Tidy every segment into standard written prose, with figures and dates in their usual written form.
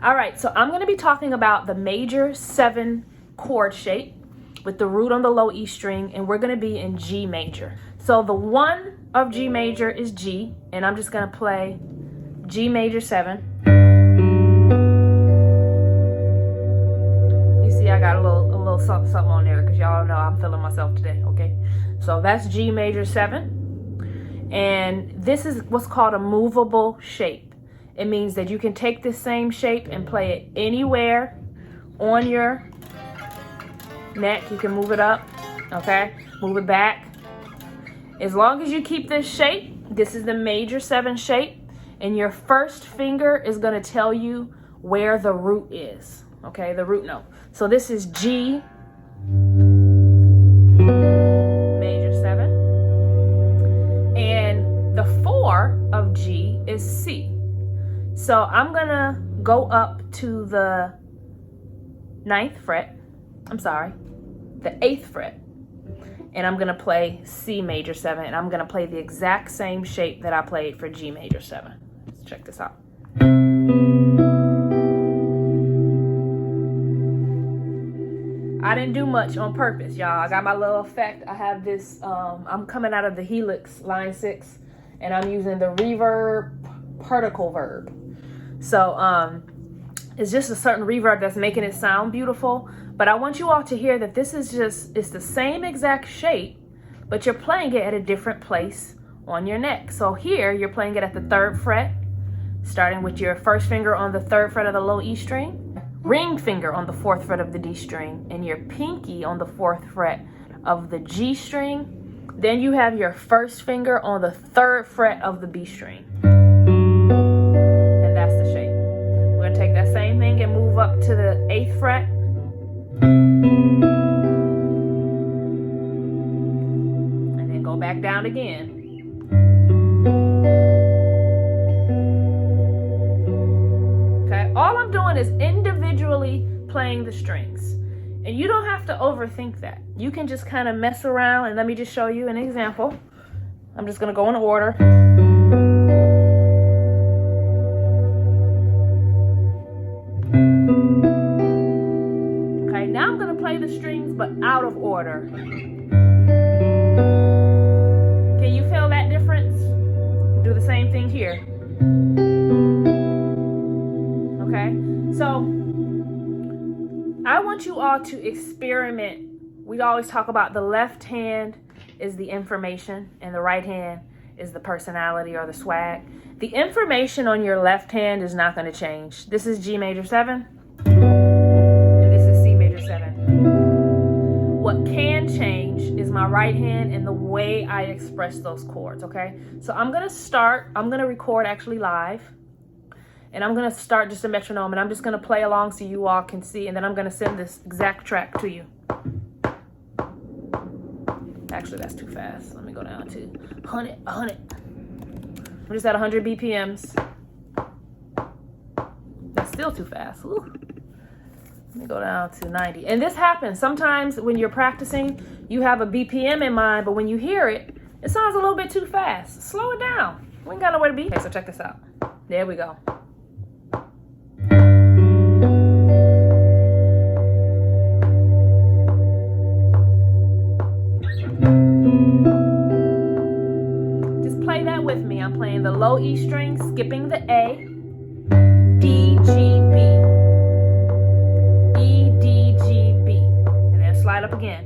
All right, so I'm going to be talking about the major 7 chord shape with the root on the low E string, and we're going to be in G major. So the 1 of G major is G, and I'm just going to play G major 7. You see I got a little something on there because y'all know I'm feeling myself today, okay? So that's G major 7, and this is what's called a movable shape. It means that you can take this same shape and play it anywhere on your neck. You can move it up, okay? Move it back. As long as you keep this shape, this is the major 7 shape, and your first finger is going to tell you where the root is, okay? The root note. So this is G major 7, and the 4 of G is C. So I'm gonna go up to the 9th fret, the 8th fret, and I'm gonna play C major 7, and I'm gonna play the exact same shape that I played for G major 7. Let's check this out. I didn't do much on purpose, y'all. I got my little effect. I have this, I'm coming out of the Helix line 6, and I'm using the Reverb particle verb. So it's just a certain reverb that's making it sound beautiful. But I want you all to hear that this is it's the same exact shape, but you're playing it at a different place on your neck. So here you're playing it at the 3rd fret, starting with your first finger on the 3rd fret of the low E string, ring finger on the 4th fret of the D string, and your pinky on the 4th fret of the G string. Then you have your first finger on the 3rd fret of the B string. Take that same thing and move up to the 8th fret. And then go back down again. Okay, all I'm doing is individually playing the strings. And you don't have to overthink that. You can just kind of mess around, and let me just show you an example. I'm just going to go in order. Okay, now I'm going to play the strings, but out of order. Can you feel that difference? Do the same thing here. Okay, so I want you all to experiment. We always talk about the left hand is the information, and the right hand is the personality or the swag. The information on your left hand is not going to change. This is G major 7, and this is C major 7. What can change is my right hand and the way I express those chords, okay? So I'm going to record actually live, and I'm going to start just a metronome, and I'm just going to play along so you all can see, and then I'm going to send this exact track to you. Actually, that's too fast. Let me go down to 100. I'm just at 100 BPMs. That's still too fast. Ooh. Let me go down to 90. And this happens sometimes when you're practicing. You have a BPM in mind, but when you hear it, it sounds a little bit too fast. Slow it down. We ain't got nowhere to be. Okay, so check this out. There we go. With me, I'm playing the low E string, skipping the A, D, G, B, E, D, G, B, and then slide up again.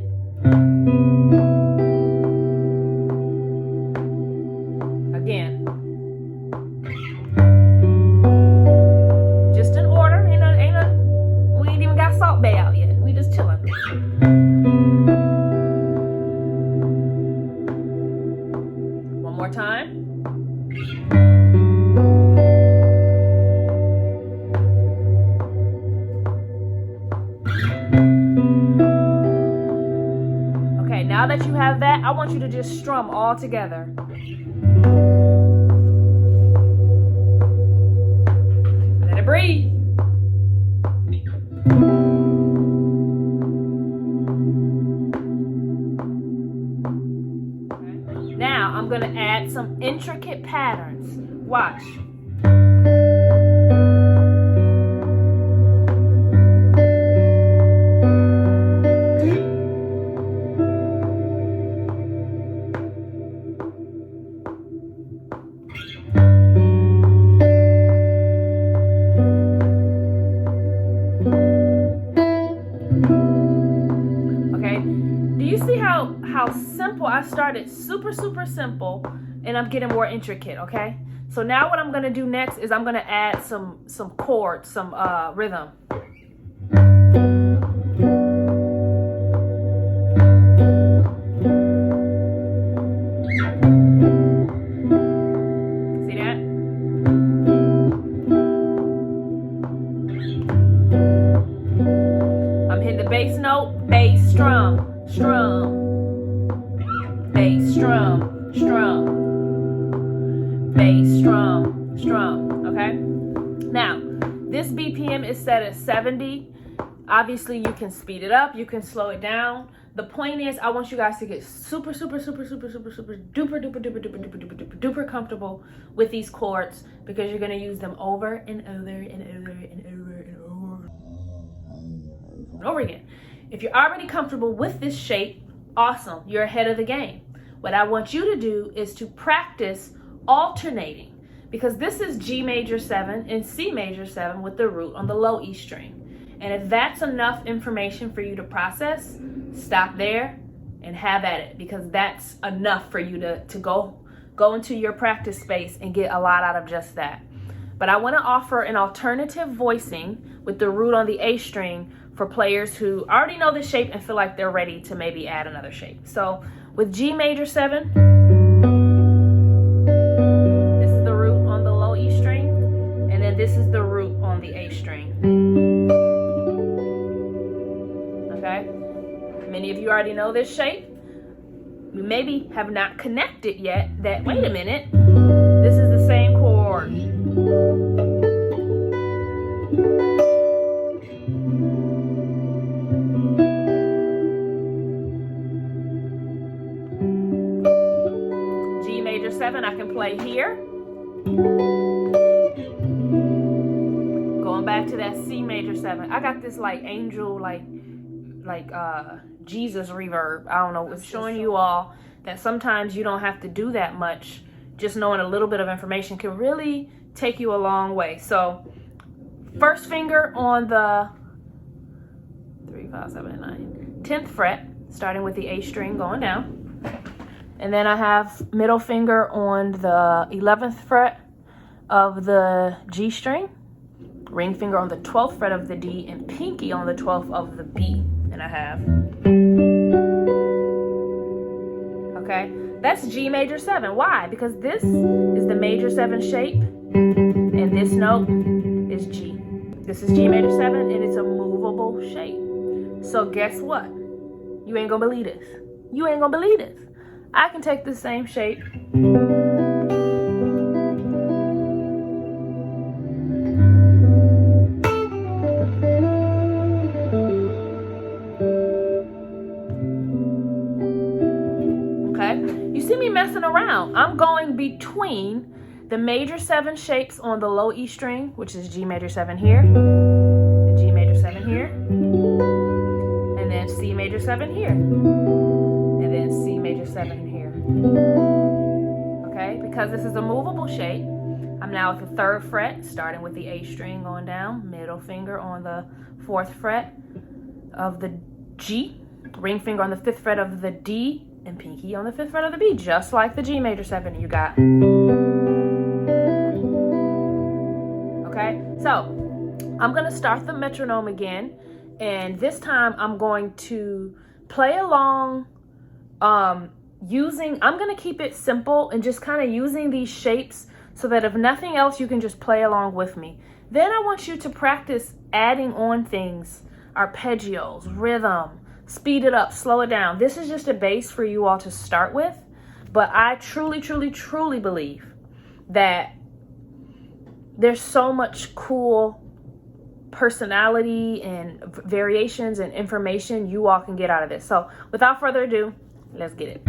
Again. Just in order. We ain't even got Salt Bay out yet. We just chilling. One more time. Now that you have that, I want you to just strum all together. Let it breathe. Okay. Now I'm going to add some intricate patterns. Watch. started super simple and I'm getting more intricate, okay? So now what I'm gonna do next is I'm gonna add some chords, some rhythm. See that? I'm hitting the bass note, bass, strum, bass, strum, bass, strum, okay? Now, this BPM is set at 70. Obviously, you can speed it up, you can slow it down. The point is, I want you guys to get super duper comfortable with these chords because you're gonna use them over and over again. If you're already comfortable with this shape, awesome, you're ahead of the game. What I want you to do is to practice alternating, because this is G major 7 and C major 7 with the root on the low E string. And if that's enough information for you to process, stop there and have at it, because that's enough for you to go into your practice space and get a lot out of just that. But I want to offer an alternative voicing with the root on the A string for players who already know the shape and feel like they're ready to maybe add another shape. So with G major 7, this is the root on the low E string, and then this is the root on the A string. Okay? Many of you already know this shape. You maybe have not connected yet that, wait a minute, this is the same chord. G major 7, I can play here. Going back to that C major 7. I got this like angel, like Jesus reverb. I don't know, it's showing you all that sometimes you don't have to do that much. Just knowing a little bit of information can really take you a long way. So first finger on the 3, 5, 7, 9, 10th fret, starting with the A string going down. And then I have middle finger on the 11th fret of the G string, ring finger on the 12th fret of the D, and pinky on the 12th of the B. And I have, okay, that's G major 7. Why? Because this is the major 7 shape, and this note is G. This is G major 7, and it's a movable shape. So guess what? You ain't gonna believe this. You ain't gonna believe this. I can take the same shape messing around. I'm going between the major 7 shapes on the low E string, which is G major 7 here, and G major 7 here, and then C major 7 here, and then C major 7 here. Okay, because this is a movable shape, I'm now at the 3rd fret, starting with the A string going down, middle finger on the 4th fret of the G, ring finger on the 5th fret of the D, and pinky on the 5th fret of the B, just like the G major 7 you got. Okay, so I'm gonna start the metronome again, and this time I'm going to play along I'm gonna keep it simple and just kind of using these shapes so that if nothing else, you can just play along with me. Then I want you to practice adding on things, arpeggios, rhythm, speed it up, slow it down. This is just a base for you all to start with, but I truly believe that there's so much cool personality and variations and information you all can get out of this. So without further ado, let's get it.